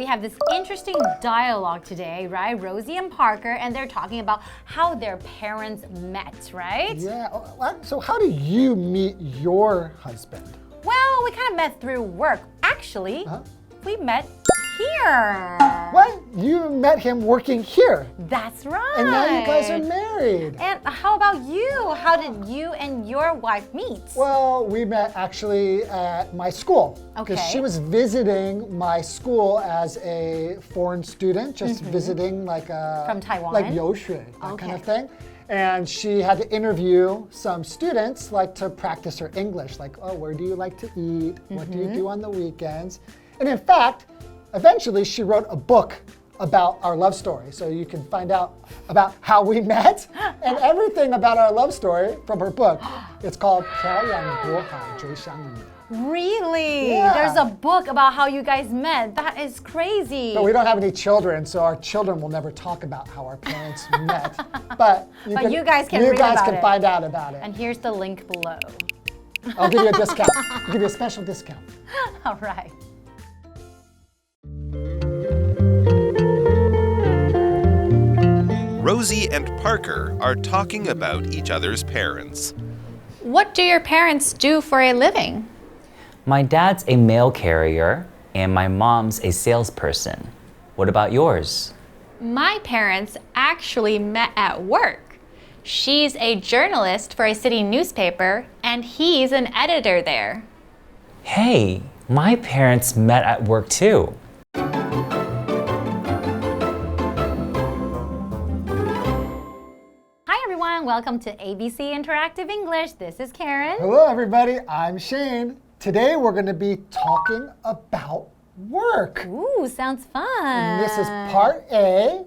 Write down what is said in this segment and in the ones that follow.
we have this interesting dialogue today, right? Rosie and Parker, and they're talking about how their parents met, right? Yeah. So how did you meet your husband? Well, we kind of met through work. Actually, we met here. What? You met him working here? That's right. And now you guys are married. And how about you? How did you and your wife meet? Well, we met actually at my school. Okay. Because she was visiting my school as a foreign student, just visiting like From Taiwan? Like 游学, that kind of thing. And she had to interview some students like to practice her English, like, oh, where do you like to eat? What do you do on the weekends? And in fact, eventually she wrote a book about our love story. So you can find out about how we met and everything about our love story from her book. It's called 漂洋过海追相遇. Really? Yeah. There's a book about how you guys met. That is crazy. But we don't have any children, so our children will never talk about how our parents met. But you guys can you read guys about can it. find out about it. And here's the link below. I'll give you a discount. I'll give you a special discount. All right. Rosie and Parker are talking about each other's parents. What do your parents do for a living? My dad's a mail carrier and my mom's a salesperson. What about yours? My parents actually met at work. She's a journalist for a city newspaper, and he's an editor there. Hey, my parents met at work too. Hi everyone, welcome to ABC Interactive English. This is Karen. Hello everybody, I'm Shane. Today we're going to be talking about work. Ooh, sounds fun. And this is part A.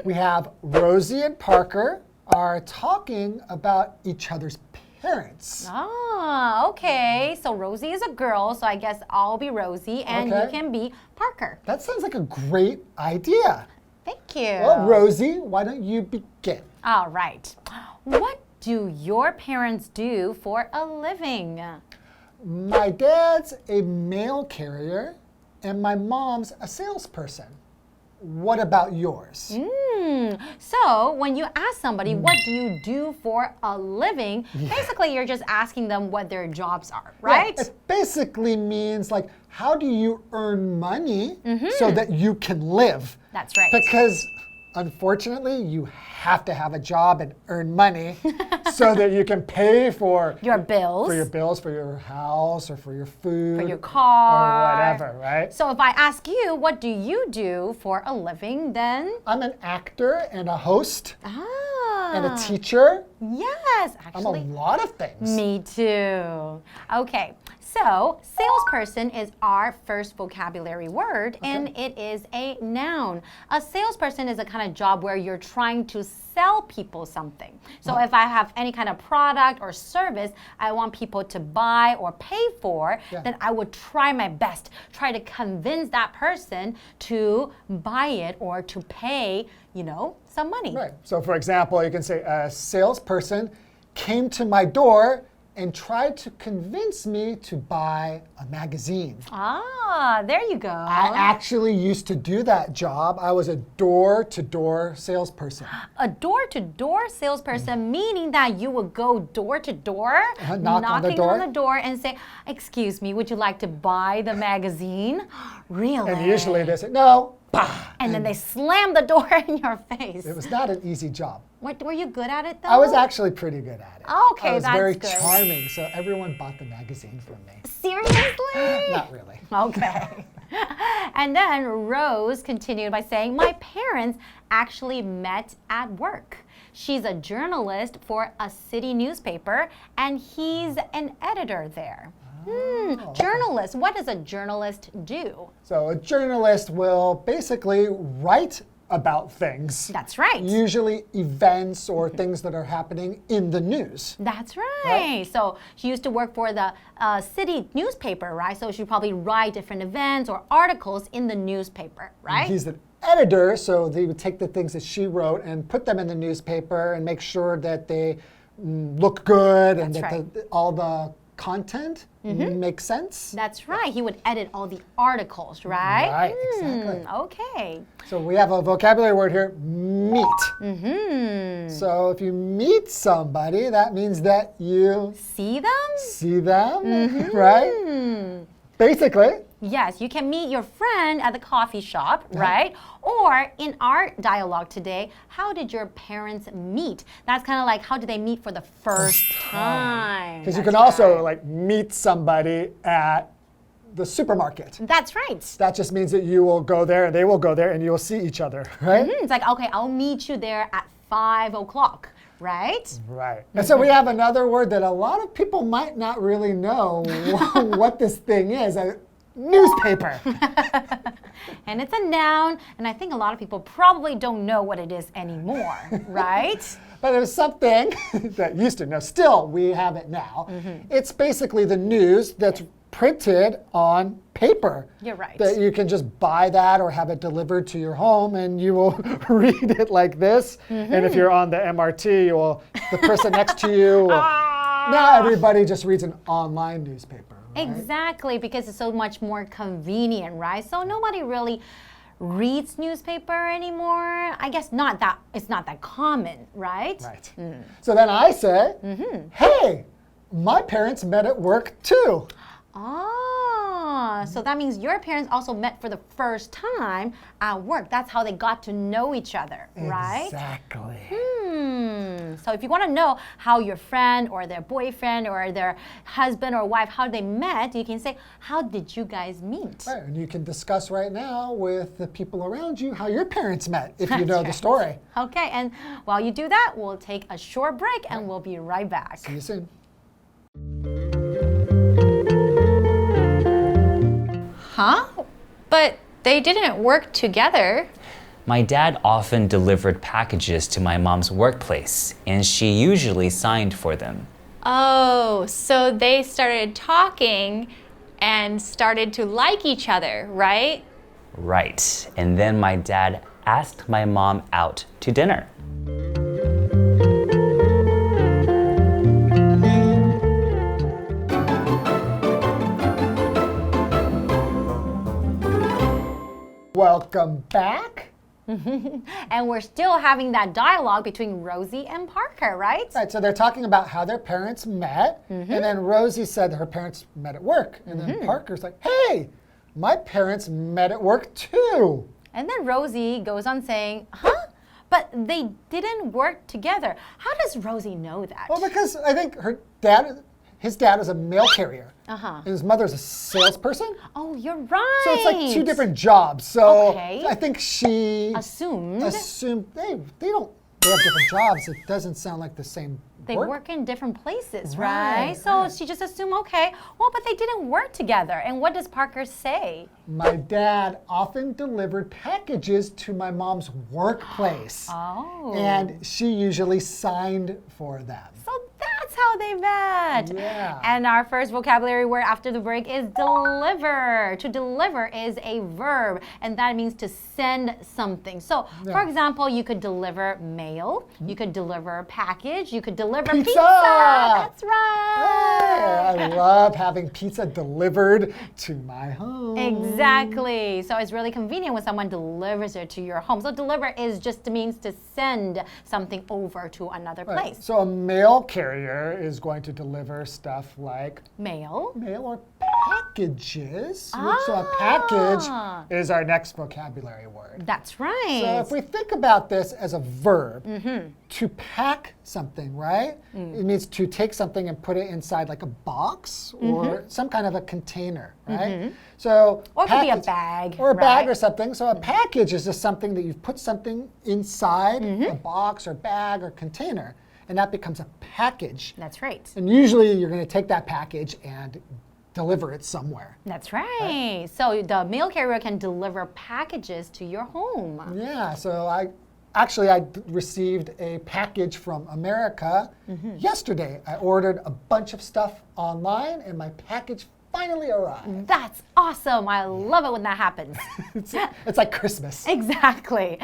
We have Rosie and Parker are talking about each other's parents. Ah, okay. So Rosie is a girl, so I guess I'll be Rosie and you can be Parker. That sounds like a great idea. Thank you. Well, Rosie, why don't you begin? All right. What do your parents do for a living? My dad's a mail carrier and my mom's a salesperson. What about yours? So when you ask somebody, what do you do for a living? Basically, you're just asking them what their jobs are, right? Yeah, it basically means like, how do you earn money so that you can live? That's right. Because unfortunately, you have to have a job and earn money so that you can pay for your bills. For your bills, for your house, or for your food. For your car. Or whatever, right? So if I ask you, what do you do for a living, then? I'm an actor and a host. And a Ah. teacher. Yes, I'm a actually. lot of things. Me too. Okay, so salesperson is our first vocabulary word, and it is a noun. A salesperson is a kind of job where you're trying to sell people something. So if I have any kind of product or service I want people to buy or pay for, then I would try my best, try to convince that person to buy it or to pay, some money. Right. So for example, you can say a salesperson came to my door and tried to convince me to buy a magazine. Ah, there you go. I actually used to do that job. I was a door-to-door salesperson. A door-to-door salesperson, meaning that you would go door-to-door, knocking on the door and say, excuse me, would you like to buy the magazine? Really? And usually they say, no. And then they slam the door in your face. It was not an easy job. Were you good at it though? I was actually pretty good at it. Okay, I was that's very good. charming, so everyone bought the magazine from me. Seriously? Not really. Okay. And then Rose continued by saying, my parents actually met at work. She's a journalist for a city newspaper, and he's an editor there. Journalist. What does a journalist do? So a journalist will basically write about things. That's right. Usually events or things that are happening in the news. That's right. So she used to work for the city newspaper, right? So she probably write different events or articles in the newspaper, right? He's the editor, so they would take the things that she wrote and put them in the newspaper and make sure that they look good and that all the content make sense? That's right. He would edit all the articles, right? Right, exactly. Okay. So we have a vocabulary word here, meet. So if you meet somebody, that means that you See them? see them, right? Basically, Yes, you can meet your friend at the coffee shop, right? Or in our dialogue today, how did your parents meet? That's kind of like how did they meet for the first time? because you can also like meet somebody at the supermarket. That's right. That just means that you will go there and they will go there and you will see each other, right? It's like, okay, I'll meet you there at 5 o'clock, right? Right. And so we have another word that a lot of people might not really know what this thing is. A newspaper. And it's a noun, and I think a lot of people probably don't know what it is anymore, right? But there's something that used to know. Still, we have it now. It's basically the news that's printed on paper. You're right. That you can just buy that or have it delivered to your home and you will read it like this. And if you're on the MRT, the person next to you will, now everybody just reads an online newspaper. Right? Exactly, because it's so much more convenient, right? So nobody really reads newspaper anymore. I guess it's not that common, right? Right. So then I say, hey, my parents met at work too. So that means your parents also met for the first time at work. That's how they got to know each other, right? Exactly. So if you want to know how your friend or their boyfriend or their husband or wife, how they met, you can say, how did you guys meet? Right, and you can discuss right now with the people around you how your parents met, if you That's know the right. story. Okay, and while you do that, we'll take a short break and we'll be right back. See you soon. Huh? But they didn't work together. My dad often delivered packages to my mom's workplace, and she usually signed for them. Oh, so they started talking and started to like each other, right? Right. And then my dad asked my mom out to dinner. Welcome back. And we're still having that dialogue between Rosie and Parker, right? Right, so they're talking about how their parents met, and then Rosie said her parents met at work, and then Parker's like, hey, my parents met at work too. And then Rosie goes on saying, huh? But they didn't work together. How does Rosie know that? Well, because I think his dad is a mail carrier, and his mother's a salesperson. Oh, you're right. So it's like two different jobs. So Okay. I think she Assumed. they have different jobs. It doesn't sound like the same They work. work in different places, Right, right? So right. she just assumed, okay, well, but they didn't work together. And what does Parker say? My dad often delivered packages to my mom's workplace. Oh. And she usually signed for them. So that's how they met. Yeah. And our first vocabulary word after the break is deliver. To deliver is a verb, and that means to send something. So, for example, you could deliver mail, you could deliver a package, you could deliver pizza. That's right. Hey, I love having pizza delivered to my home. Exactly. So it's really convenient when someone delivers it to your home. So deliver is just means to send something over to another place. So a mail carrier is going to deliver stuff like Mail. or packages. So a package is our next vocabulary word. That's right. So if we think about this as a verb, to pack something, right? It means to take something and put it inside like a box or some kind of a container, right? So Or it could be a bag, or a bag right? or something. So a package is just something that you've put something inside a box or bag or container, and that becomes a package. That's right. And usually you're going to take that package and deliver it somewhere. That's right. So the mail carrier can deliver packages to your home. Yeah, so I received a package from America yesterday. I ordered a bunch of stuff online and my package finally arrived. That's awesome. I love it when that happens. It's like Christmas. Exactly.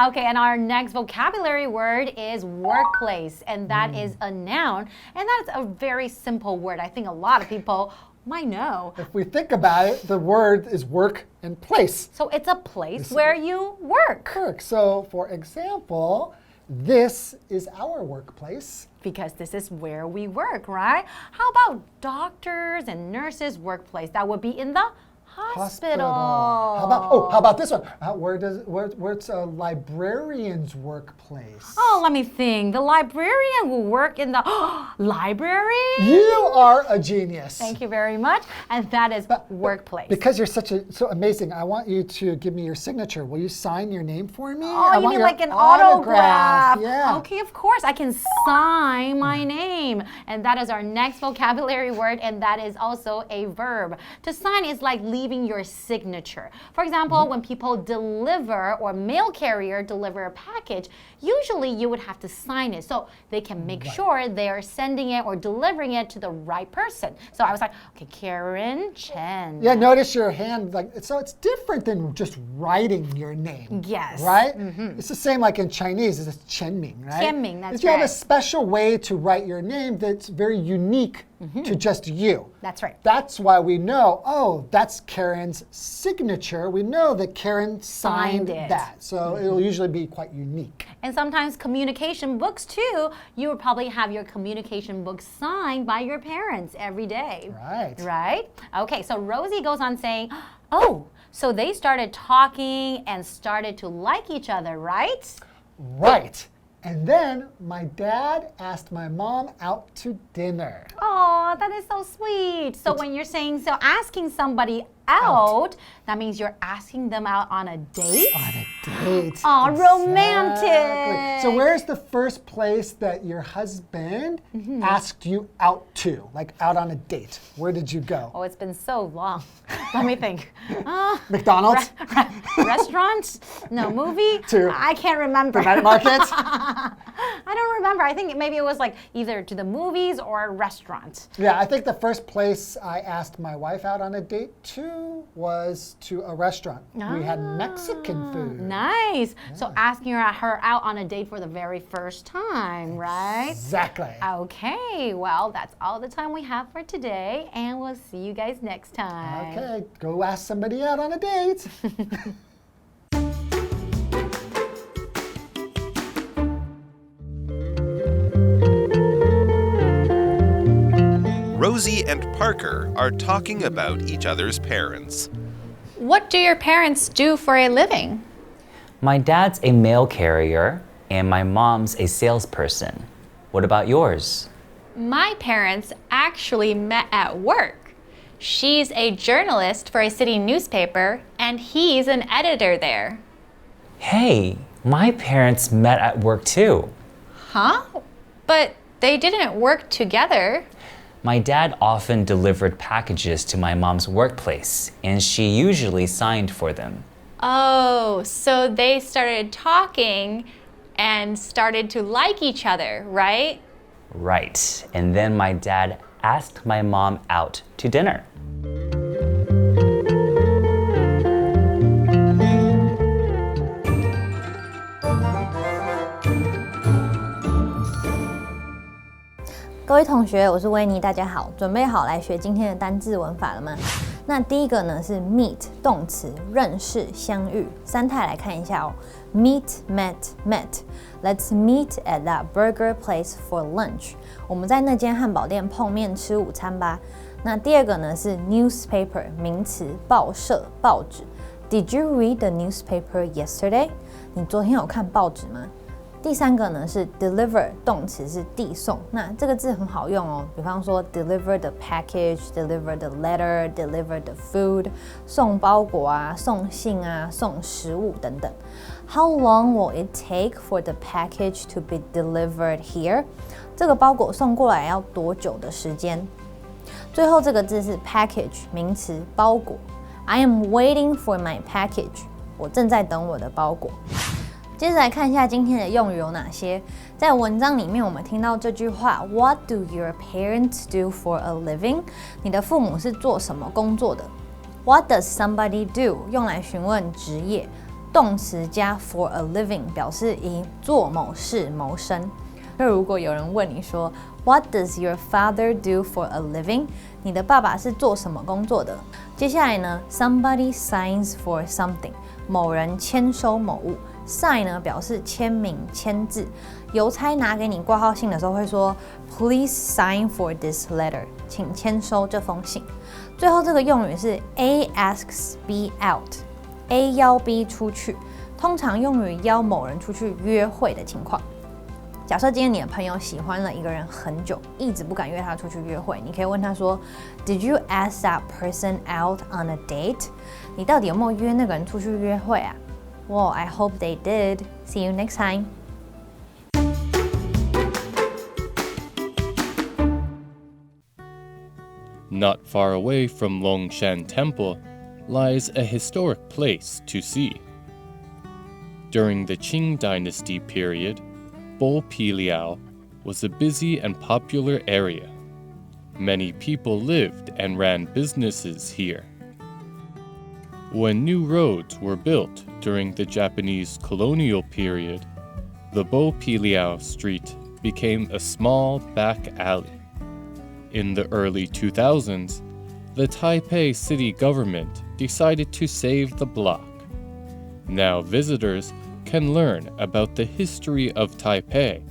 Okay, and our next vocabulary word is workplace, and that is a noun, and that's a very simple word. I think a lot of people might know. If we think about it, the word is work and place. So it's a place where you work. So, for example, this is our workplace. Because this is where we work, right? How about doctors and nurses' workplace? That would be in the hospital. How about this one? Where's a librarian's workplace? Oh, let me think. The librarian will work in the library. You are a genius. Thank you very much. And that is workplace. Because you're so amazing, I want you to give me your signature. Will you sign your name for me? Oh, you mean like an autograph? Yeah. Okay, of course. I can sign my name. And that is our next vocabulary word, and that is also a verb. To sign is like leaving your signature. For example, when people deliver or mail carrier deliver a package, usually you would have to sign it so they can make sure they are sending it or delivering it to the right person. So I was like, okay, Karen Chen. Yeah, notice your hand, so it's different than just writing your name. Yes. Right? It's the same like in Chinese, it's Qianming, right? Qianming, that's You have a right. special way to write your name that's very unique to just you. That's right. That's why we know, oh, that's Karen's signature. We know that Karen signed it. that. So it'll usually be quite unique. And sometimes communication books too, you would probably have your communication book signed by your parents every day. Right. Right? Okay, so Rosie goes on saying, oh, so they started talking and started to like each other, right? Right. And then my dad asked my mom out to dinner. Oh, that is so sweet. So when you're saying, so asking somebody out, that means you're asking them out on a date? On a date. Oh, Exactly. romantic. So where's the first place that your husband asked you out to? Like out on a date? Where did you go? Oh, it's been so long. Let me think. McDonald's? Restaurant? No, movie? I can't remember. The night market? I don't remember. I think maybe it was like either to the movies or a restaurant. Yeah, I think the first place I asked my wife out on a date to was to a restaurant. We had Mexican food. Nice. Yeah. So asking her out on a date for the very first time, right? Exactly. Okay, well, that's all the time we have for today, and we'll see you guys next time. Okay, go ask somebody out on a date. Rosie and Parker are talking about each other's parents. What do your parents do for a living? My dad's a mail carrier and my mom's a salesperson. What about yours? My parents actually met at work. She's a journalist for a city newspaper, and he's an editor there. Hey, my parents met at work too. Huh? But they didn't work together. My dad often delivered packages to my mom's workplace, and she usually signed for them. Oh, so they started talking and started to like each other, right? Right. And then my dad asked my mom out to dinner. Hello, 各位同学，我是维尼，大家好，准备好来学今天的单字文法了吗？那第一个呢是 meet 动词，认识、相遇，三态来看一下哦。Meet, met, met. Let's meet at that burger place for lunch. 我们在那间汉堡店碰面吃午餐吧。那第二个呢是 newspaper 名词，报社、报纸。Did you read the newspaper yesterday? 你昨天有看报纸吗？第三个呢是 deliver 动词是递送，那这个字很好用哦，比方说 deliver the package, deliver the letter, deliver the food， 送包裹啊，送信啊，送食物等等。How long will it take for the package to be delivered here？ 这个包裹送过来要多久的时间？最后这个字是 package 名词，包裹。I am waiting for my package， 我正在等我的包裹。接着来看一下今天的用语有哪些。在文章里面，我们听到这句话 ：What do your parents do for a living？ 你的父母是做什么工作的 ？What does somebody do？ 用来询问职业，动词加 for a living 表示以做某事谋生。那如果有人问你说 What does your father do for a living？ 你的爸爸是做什么工作的？接下来呢 ，somebody signs for something， 某人签收某物。sign 呢表示签名、签字。邮差拿给你挂号信的时候会说 Please sign for this letter， 请签收这封信。最后这个用语是 A asks B out，A 邀 B 出去，通常用于邀某人出去约会的情况。假设今天你的朋友喜欢了一个人很久，一直不敢约他出去约会，你可以问他说 Did you ask that person out on a date？ 你到底有没有约那个人出去约会啊？ Well, I hope they did. See you next time. Not far away from Longshan Temple lies a historic place to see. During the Qing Dynasty period, Bopiliao was a busy and popular area. Many people lived and ran businesses here. When new roads were built during the Japanese colonial period, the Bopiliao Street became a small back alley. In the early 2000s, the Taipei City government decided to save the block. Now visitors can learn about the history of Taipei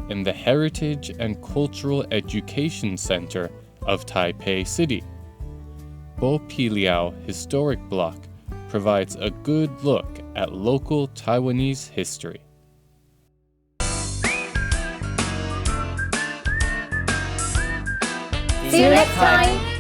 in the Heritage and Cultural Education Center of Taipei City. Bopiliao Historic Block provides a good look at local Taiwanese history. See you next time!